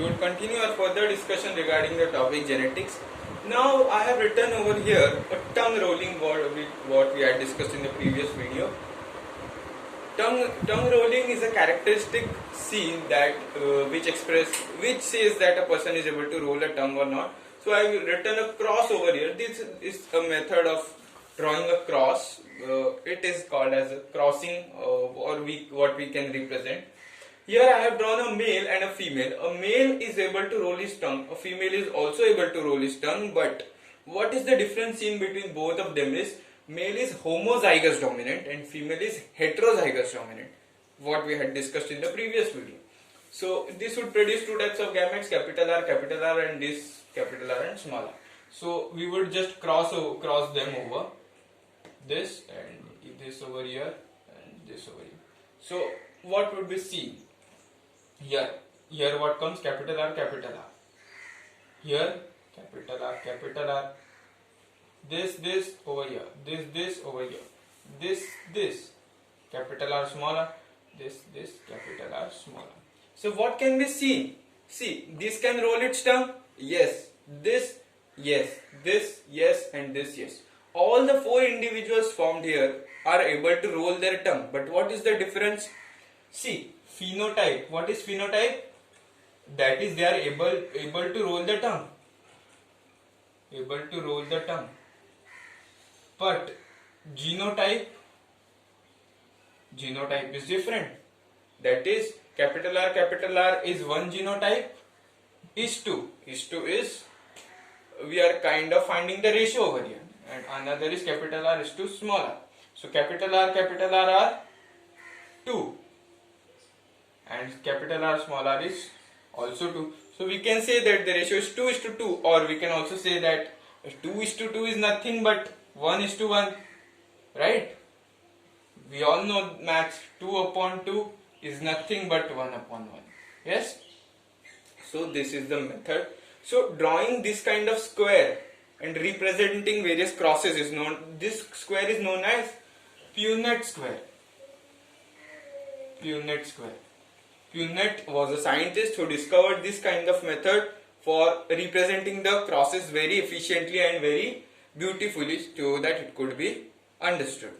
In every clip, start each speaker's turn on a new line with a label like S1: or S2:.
S1: would continue our further discussion regarding the topic genetics. Now I have written over here a tongue rolling word with what we had discussed in the previous video. Tongue rolling is a characteristic scene that which says that a person is able to roll a tongue or not. So I have written a cross over here. This is a method of drawing a cross. It is called as a crossing, what we can represent. Here I have drawn a male and a female. A male is able to roll his tongue. A female is also able to roll his tongue. But what is the difference in between both of them is male is homozygous dominant and female is heterozygous dominant. What we had discussed in the previous video. So this would produce two types of gametes, capital R, and this capital R and small r. So we would just cross them over. This and this over here and this over here. So what would be seen? Here what comes? Capital R. Here capital R. This over here. This over here. This capital R small r. This capital R small r. So what can be seen? See, this can roll its tongue. Yes. This yes. This yes and this yes. All the four individuals formed here are able to roll their tongue. But what is the difference? See, phenotype. What is phenotype? That is, they are able to roll the tongue. But genotype is different. That is, capital R is one genotype. Is two is, we are kind of finding the ratio over here. And another is capital R is to small r. So capital R are 2. And capital R small r is also 2. So we can say that the ratio is 2:2, or we can also say that 2:2 is nothing but 1:1. Right? We all know maths. 2/2 is nothing but 1/1. Yes? So this is the method. So drawing this kind of square and representing various crosses is known. This square is known as Punnett square. Punnett was a scientist who discovered this kind of method for representing the crosses very efficiently and very beautifully so that it could be understood.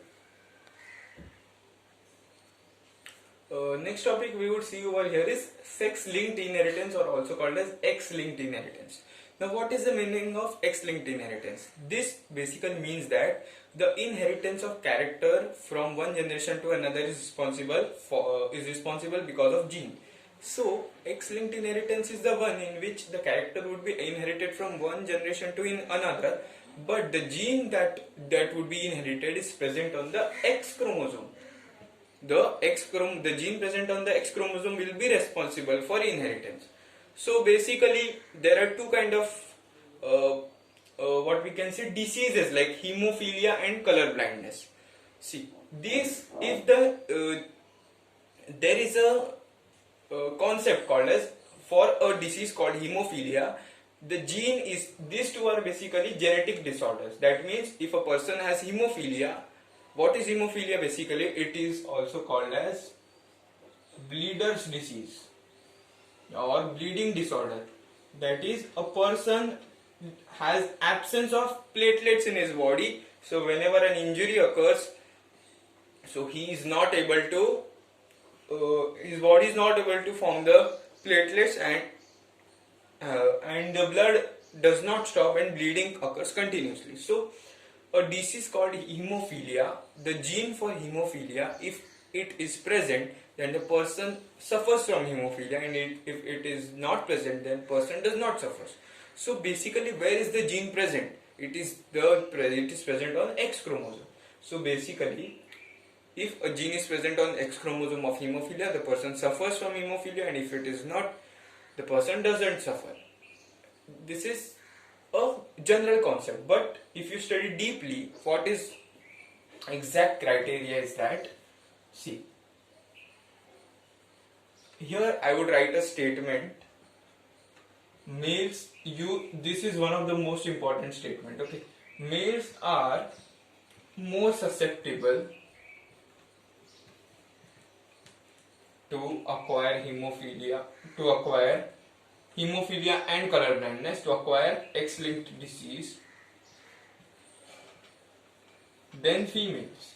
S1: Next topic we would see over here is sex-linked inheritance, or also called as X-linked inheritance. Now what is the meaning of X-linked inheritance? This basically means that the inheritance of character from one generation to another is responsible because of gene. So X-linked inheritance is the one in which the character would be inherited from one generation to another, but the gene that would be inherited is present on the X chromosome. The gene present on the X chromosome will be responsible for inheritance. So basically there are two kind of what we can say diseases like hemophilia and color blindness. See, this if there is a concept called as, for a disease called hemophilia, the gene is, these two are basically genetic disorders. That means if a person has hemophilia, what is hemophilia basically? It is also called as bleeder's disease or bleeding disorder. That is, a person has absence of platelets in his body. So whenever an injury occurs, so he is not able to, his body is not able to form the platelets, and the blood does not stop and bleeding occurs continuously. So a disease called hemophilia, the gene for hemophilia, if it is present, then the person suffers from hemophilia, and if it is not present, then person does not suffer. So basically, where is the gene present? It is present on X chromosome. So basically, if a gene is present on X chromosome of hemophilia, the person suffers from hemophilia, and if it is not, the person doesn't suffer. This is a general concept, but if you study deeply, what is exact criteria is that, see, here I would write a statement. Males, this is one of the most important statement. Okay, males are more susceptible to acquire hemophilia, to acquire hemophilia and color blindness to acquire X-linked disease than females.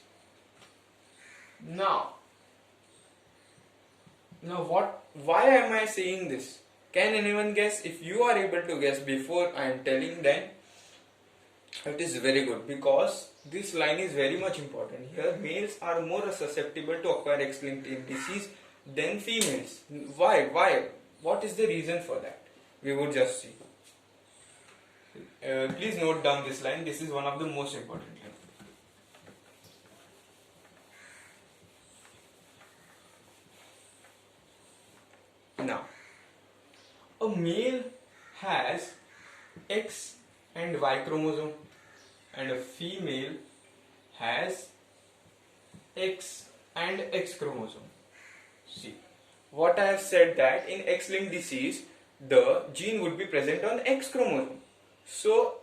S1: Now why am I saying this? Can anyone guess? If you are able to guess before I am telling, then it is very good, because this line is very much important. Here males are more susceptible to acquire X-linked disease than females. Why? What is the reason for that? We would just see. Please note down this line. This is one of the most important lines. Now, a male has X and Y chromosome, and a female has X and X chromosome. See, what I have said, that in X-linked disease, the gene would be present on X chromosome. So,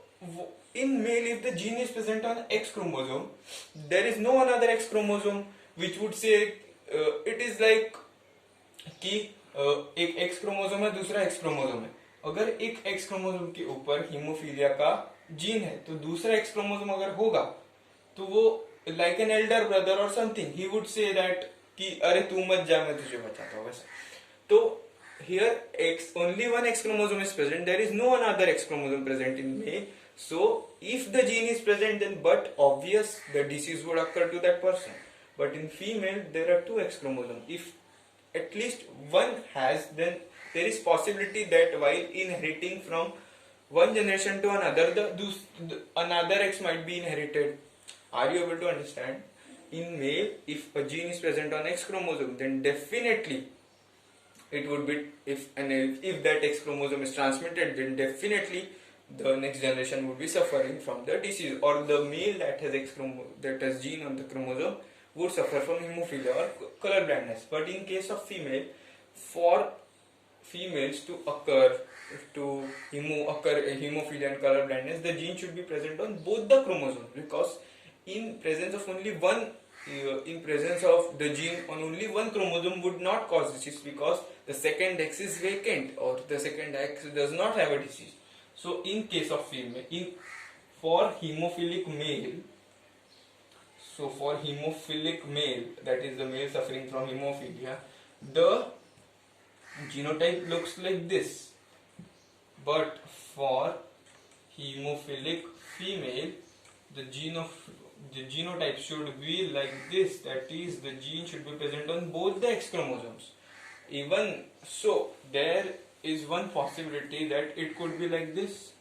S1: in male, if the gene is present on X chromosome, there is no another X chromosome which would say it is like कि एक X chromosome है, दूसरा X chromosome है. अगर एक X chromosome के ऊपर haemophilia का जीन है, तो दूसरा X क्रोमोसोम अगर होगा, तो वो लाइक एन एल्डर ब्रदर और something, he would say that कि अरे तू मत जा, मैं तुझे बचाता हूँ, वैसा. तो here only one X chromosome is present. There is no another X chromosome present in male. So if the gene is present, then but obvious the disease would occur to that person. But in female there are two X chromosomes. If at least one has, then there is possibility that while inheriting from one generation to another, another X might be inherited. Are you able to understand? In male, if a gene is present on X chromosome, then definitely it would be, if that X chromosome is transmitted, then definitely the next generation would be suffering from the disease, or the male that has that has gene on the chromosome would suffer from hemophilia or color blindness. But in case of female, for females to occur hemophilia and color blindness, the gene should be present on both the chromosomes, because in presence of only one in presence of the gene on only one chromosome would not cause disease, because the second X is vacant or the second X does not have a disease. So in case of female, for hemophilic male, that is the male suffering from hemophilia, the genotype looks like this. But for hemophilic female, the genotype should be like this, that is, the gene should be present on both the X chromosomes. Even so, there is one possibility that it could be like this.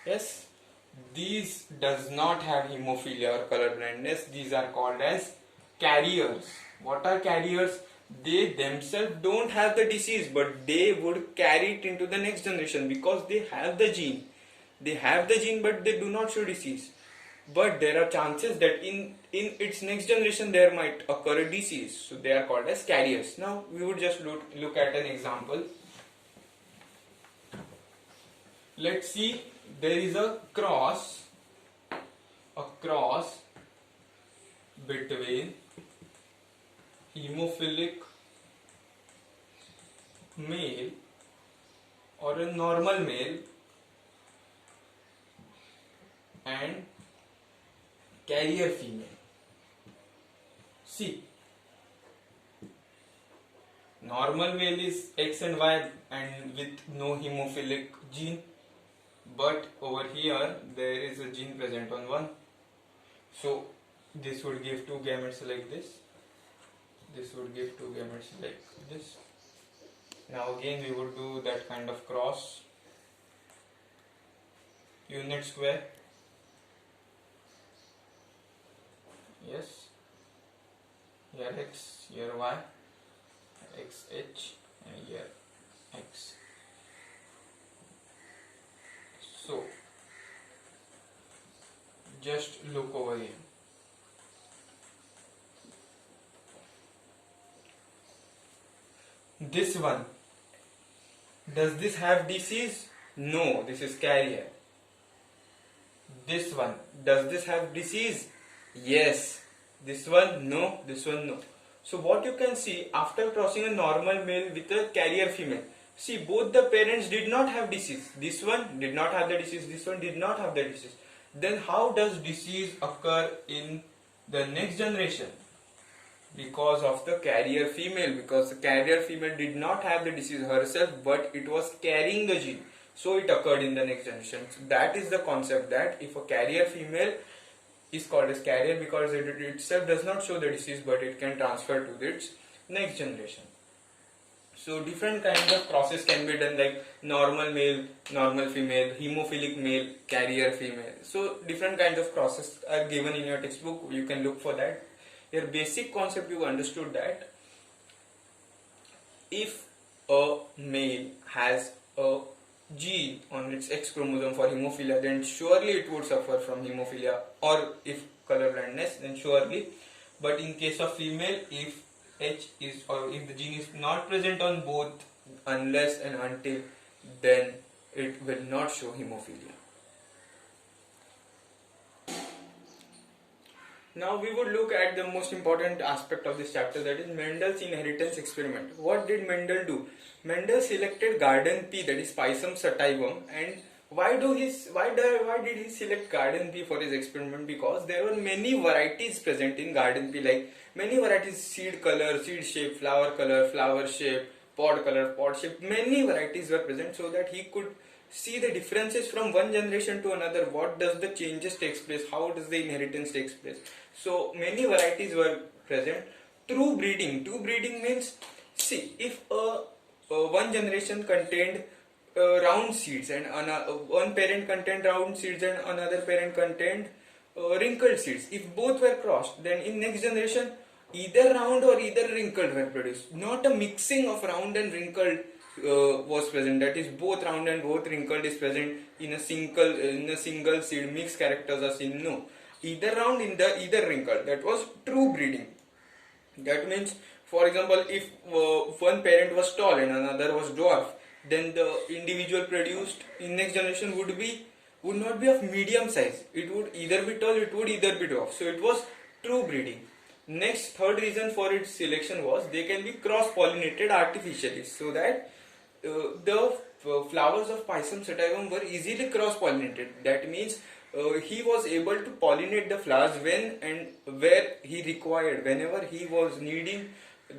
S1: Yes, these does not have hemophilia or color blindness. These are called as carriers. What are carriers? They themselves don't have the disease, but they would carry it into the next generation because they have the gene. They have the gene, but they do not show disease. But there are chances that in its next generation there might occur a disease. So they are called as carriers. Now we would just look at an example. Let's see, there is a cross between hemophilic male or a normal male and carrier female. See, normal male is X and Y and with no hemophilic gene, but over here there is a gene present on one. So this would give two gametes like this. This would give two gametes like this. Now again we would do that kind of cross. Unit square. Yes. Here X, here Y, XH, and here X. So just look over here. This one, does this have disease? No, this is carrier. This one, does this have disease? Yes. This one, no. This one, no. So what you can see after crossing a normal male with a carrier female, see both the parents did not have disease. This one did not have the disease, this one did not have the disease. Then how does disease occur in the next generation? Because of the carrier female, because the carrier female did not have the disease herself, but it was carrying the gene, so it occurred in the next generation. So that is the concept, that if a carrier female is called as carrier because it itself does not show the disease, but it can transfer to its next generation. So different kinds of crosses can be done, like normal male, normal female, hemophilic male, carrier female. So different kinds of crosses are given in your textbook, you can look for that. Your basic concept, you understood that if a male has a gene on its X chromosome for hemophilia, then surely it would suffer from hemophilia, or if color blindness, then surely. But in case of female, if H is, or if the gene is not present on both, unless and until, then it will not show hemophilia. Now we would look at the most important aspect of this chapter, that is Mendel's inheritance experiment. What did Mendel do? Mendel selected garden pea, that is Pisum sativum, and why did he select garden pea for his experiment? Because there were many varieties present in garden pea, like many varieties: seed color, seed shape, flower shape, pod color, pod shape. Many varieties were present, so that he could see the differences from one generation to another. What does the changes takes place? How does the inheritance takes place? So many varieties were present. True breeding. True breeding means, see, if one generation contained round seeds and one parent contained round seeds and another parent contained wrinkled seeds, if both were crossed, then in next generation either round or either wrinkled were produced. Not a mixing of round and wrinkled was present, that is both round and both wrinkled is present in a single seed. Mixed characters are seen. No, either round in the either wrinkled. That was true breeding. That means, for example, if one parent was tall and another was dwarf, then the individual produced in next generation would not be of medium size. It would either be tall, it would either be dwarf. So it was true breeding. Next, third reason for its selection was they can be cross-pollinated artificially, so that the flowers of Pisum sativum were easily cross-pollinated. That means he was able to pollinate the flowers when and where he required. Whenever he was needing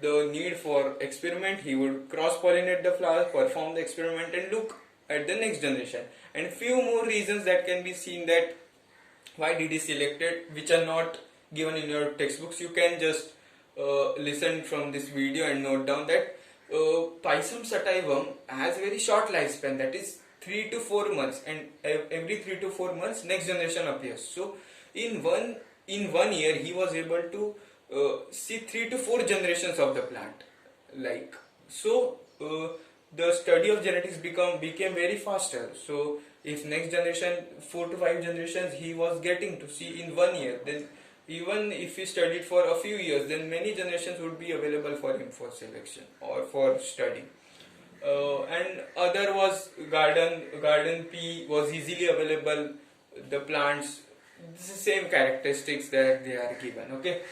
S1: the need for experiment, he would cross-pollinate the flowers, perform the experiment, and look at the next generation. And few more reasons that can be seen, that why did he select it, which are not given in your textbooks. You can just listen from this video and note down that Pisum sativum has a very short lifespan, that is 3 to 4 months, and every 3 to 4 months next generation appears. So in one year he was able to see 3 to 4 generations of the plant. Like so, the study of genetics became very faster. So if next generation 4 to 5 generations he was getting to see in 1 year, then even if he studied for a few years, then many generations would be available for him for selection or for study. And other was garden pea was easily available. The plants, this is same characteristics that they are given. Okay.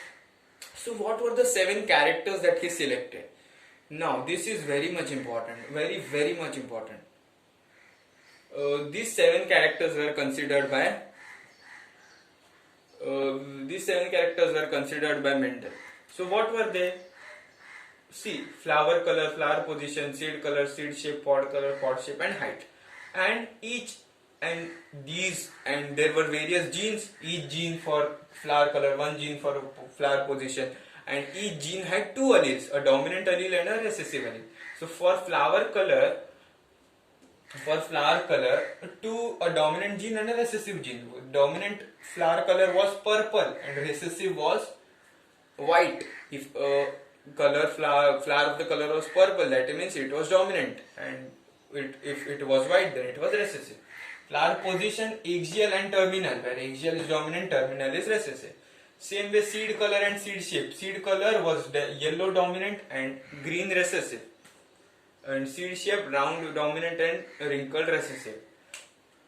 S1: So what were the 7 characters that he selected? Now this is very much important, very much important. These 7 characters were considered by Mendel. So what were they? See, flower color, flower position, seed color, seed shape, pod color, pod shape, and height. And there were various genes. Each gene for flower color, one gene for flower position, and each gene had 2 alleles, a dominant allele and a recessive allele. So for flower color, a dominant gene and a recessive gene. Dominant flower color was purple and recessive was white. If flower of the color was purple, that means it was dominant, and if it was white, then it was recessive. Flower position, axial and terminal, where axial is dominant, terminal is recessive. Same way seed color and seed shape. Seed color was yellow dominant and green recessive, and seed shape round dominant and wrinkled recessive.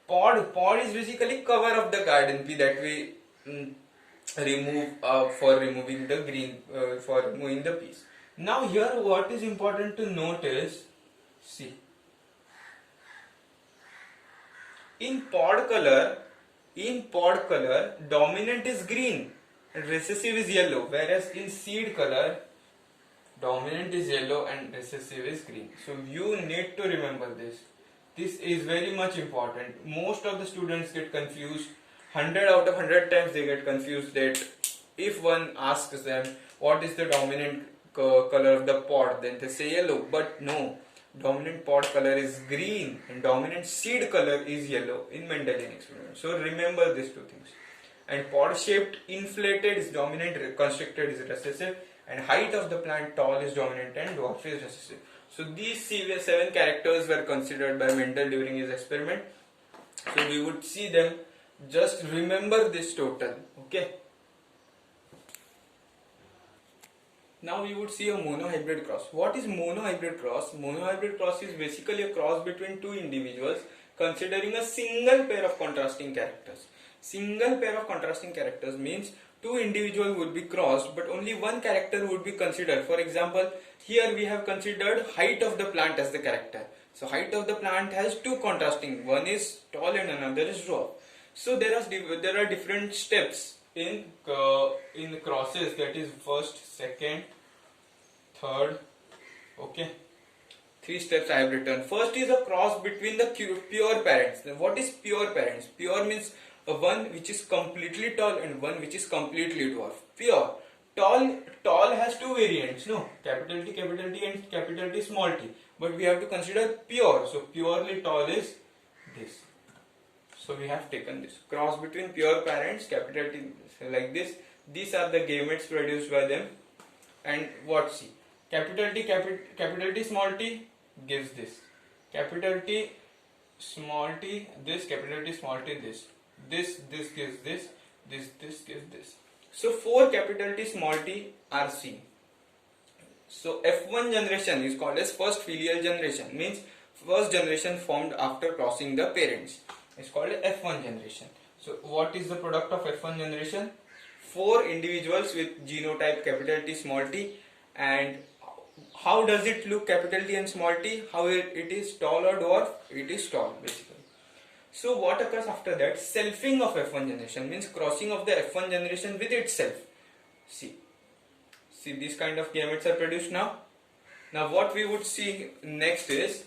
S1: Pod is basically cover of the garden pea that we for removing the green, for removing the piece. Now here what is important to note is, see, in pod color, dominant is green and recessive is yellow, whereas in seed color dominant is yellow and recessive is green. So you need to remember this. This is very much important. Most of the students get confused. 100 out of 100 times they get confused that if one asks them what is the dominant color of the pod, then they say yellow. But no, dominant pod color is green and dominant seed color is yellow in Mendelian experiment. So remember these two things. And pod shaped inflated is dominant, constricted is recessive, and height of the plant tall is dominant and dwarf is recessive. So these 7 characters were considered by Mendel during his experiment. So we would see them. Just remember this total. Okay. Now we would see a monohybrid cross. What is monohybrid cross? Monohybrid cross is basically a cross between two individuals considering a single pair of contrasting characters. Single pair of contrasting characters means two individuals would be crossed, but only one character would be considered. For example, here we have considered height of the plant as the character. So height of the plant has two contrasting. One is tall and another is dwarf. So there are different steps in crosses. That is first, second, third. Okay. 3 steps I have written. First is a cross between the pure parents. Then what is pure parents? Pure means one which is completely tall and one which is completely dwarf. Pure. Tall has two variants, no? Capital T and capital T small t. But we have to consider pure. So purely tall is this. So we have taken this. Cross between pure parents, capital T like this. These are the gametes produced by them. And what, see? Capital T small t gives this. Capital T small t this, capital T small t this. This gives this gives this. So 4 capital T small t are seen. So F1 generation is called as first filial generation, means first generation formed after crossing the parents. It's called F1 generation. So what is the product of F1 generation? 4 individuals with genotype capital T small t. And how does it look, capital T and small t? How it is, tall or dwarf? It is tall basically. So what occurs after that? Selfing of F1 generation means crossing of the F1 generation with itself. See these kind of gametes are produced now. Now what we would see next is,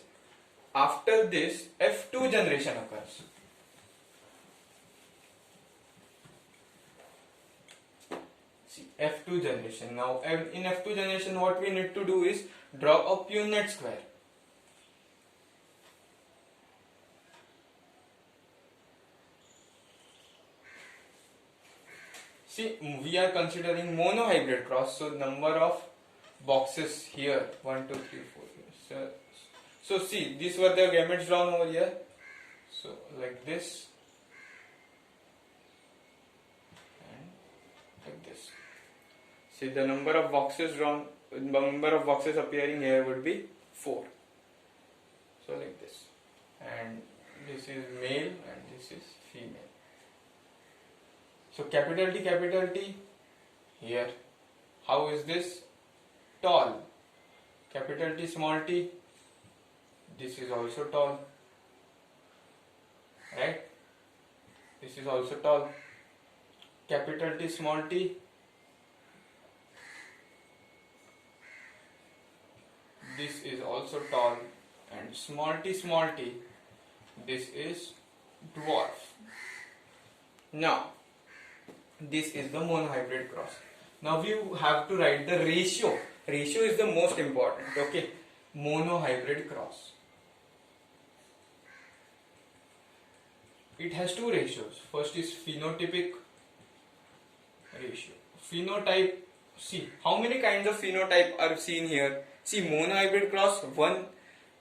S1: after this F2 generation occurs. See F2 generation. Now in F2 generation what we need to do is draw a Punnett square. See, we are considering monohybrid cross, so number of boxes here 1, 2, 3, 4. So see, these were the gametes drawn over here. So like this and like this. See, the number of boxes drawn, number of boxes appearing here would be 4. So like this, and this is male and this is female. So capital T here. How is this? Tall. Capital T small t. This is also tall. Right? This is also tall. Capital T small t. This is also tall. And small t, this is dwarf. Now this is the monohybrid cross. Now we have to write the ratio. Ratio is the most important. Okay. Monohybrid cross. It has 2 ratios. First is phenotypic ratio. Phenotype. See, how many kinds of phenotype are seen here? See, monohybrid cross, 1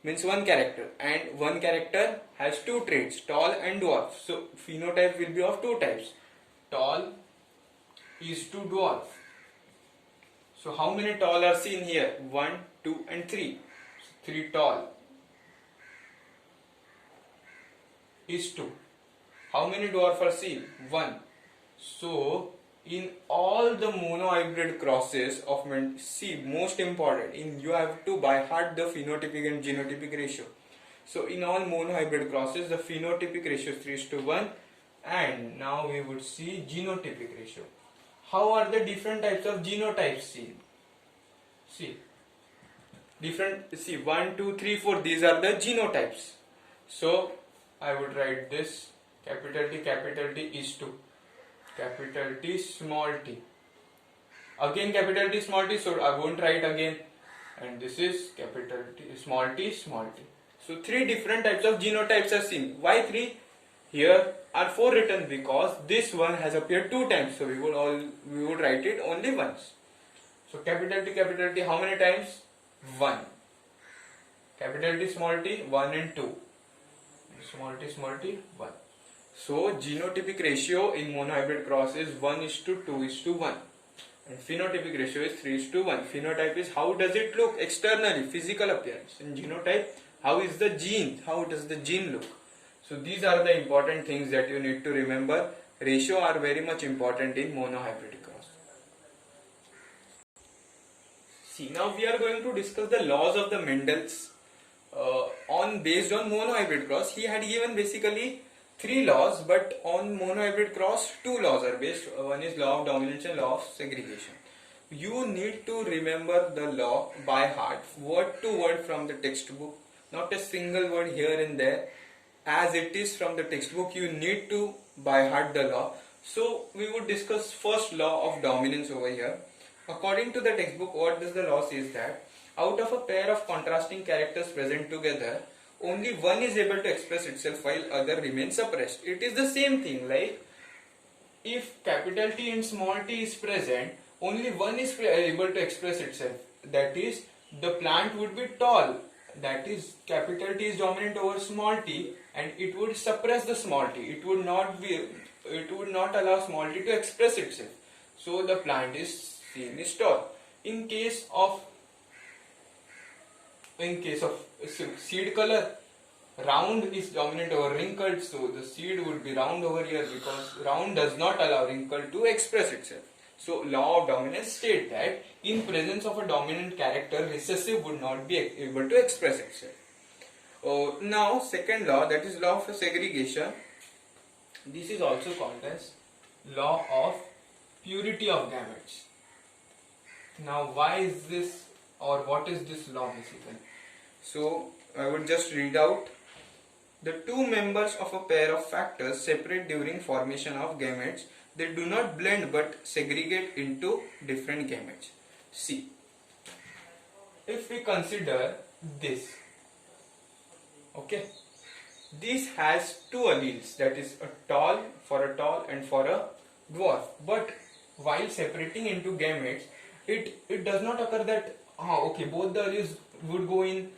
S1: means 1 character, and 1 character has 2 traits, tall and dwarf. So phenotype will be of 2 types. Tall is to dwarf. So how many tall are seen here? 1, 2 and 3. 3 tall is 2. How many dwarf are seen? 1. So in all the monohybrid crosses of see, most important, you have to by heart the phenotypic and genotypic ratio. So in all monohybrid crosses, the phenotypic ratio is 3:1, and now we would see genotypic ratio. How are the different types of genotypes seen? See, different, see, 1, 2, 3, 4, these are the genotypes. So I would write this capital T is to capital T small t. Again capital T small t, so I won't write again. And this is capital T small t small t. So three different types of genotypes are seen. Why three? Here are four written because this one has appeared two times. So we would write it only once. So capital T, how many times? 1. Capital T small t, 1 and 2. Small t 1. So genotypic ratio in monohybrid cross is 1:2:1, and phenotypic ratio is 3:1. Phenotype is how does it look externally, physical appearance. In genotype, how is the gene, how does the gene look. So these are the important things that you need to remember. Ratio are very much important in monohybrid cross. See, now we are going to discuss the laws of the Mendel's based on monohybrid cross. He had given basically 3 laws, but on monohybrid cross 2 laws are based. One is law of dominance and law of segregation. You need to remember the law by heart, word to word from the textbook, not a single word here and there. As it is from the textbook, you need to by heart the law. So we would discuss first law of dominance over here. According to the textbook, what does the law says that out of a pair of contrasting characters present together, only one is able to express itself while other remains suppressed. It is the same thing, like if capital T and small t is present, only one is able to express itself. That is, the plant would be tall. That is, capital T is dominant over small t, and it would suppress the small t. It would not allow small t to express itself. So the plant is seen as tall. In case of seed color, round is dominant over wrinkled, so the seed would be round over here because round does not allow wrinkle to express itself. So law of dominance states that in presence of a dominant character, recessive would not be able to express itself. Now second law, that is law of segregation. This is also called as law of purity of gametes. Now why is this, or what is this law basically? So I would just read out. The two members of a pair of factors separate during formation of gametes. They do not blend but segregate into different gametes. See, if we consider this, okay, this has two alleles, that is a tall and for a dwarf. But while separating into gametes, it does not occur that both the alleles would go in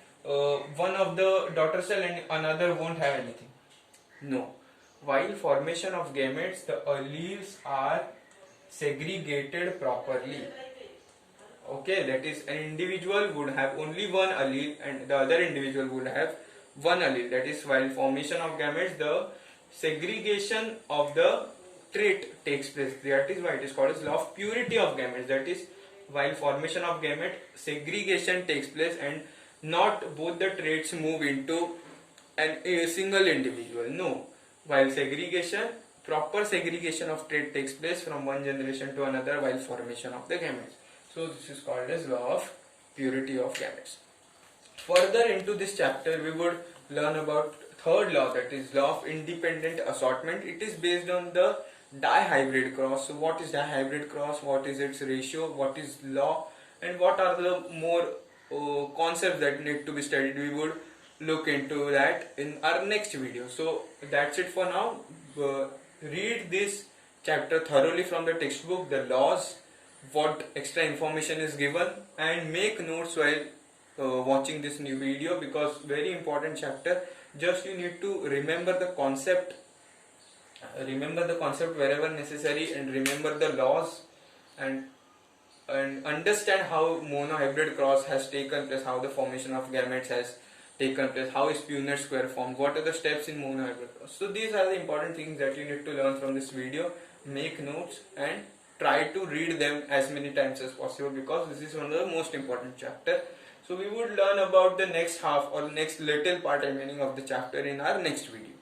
S1: one of the daughter cell and another won't have anything. No. While formation of gametes, the alleles are segregated properly. Okay, that is, an individual would have only one allele and the other individual would have one allele. That is, while formation of gametes, the segregation of the trait takes place. That is why it is called as law of purity of gametes. That is, while formation of gamete, segregation takes place and not both the traits move into a single individual. No. While segregation, proper segregation of trait takes place from one generation to another while formation of the gametes. So this is called as law of purity of gametes. Further into this chapter, we would learn about third law, that is law of independent assortment. It is based on the dihybrid cross. So what is dihybrid cross? What is its ratio? What is law? And what are the more concepts that need to be studied? We would look into that in our next video. So that's it for now. Read this chapter thoroughly from the textbook, the laws, what extra information is given, and make notes while watching this new video, because very important chapter. Just you need to remember the concept wherever necessary, and remember the laws, and understand how monohybrid cross has taken place, how the formation of gametes has taken place, how is Punnett square formed, what are the steps in monohybrid cross. So these are the important things that you need to learn from this video. Make notes and try to read them as many times as possible, because this is one of the most important chapter. So we would learn about the next half or next little part remaining of the chapter in our next video.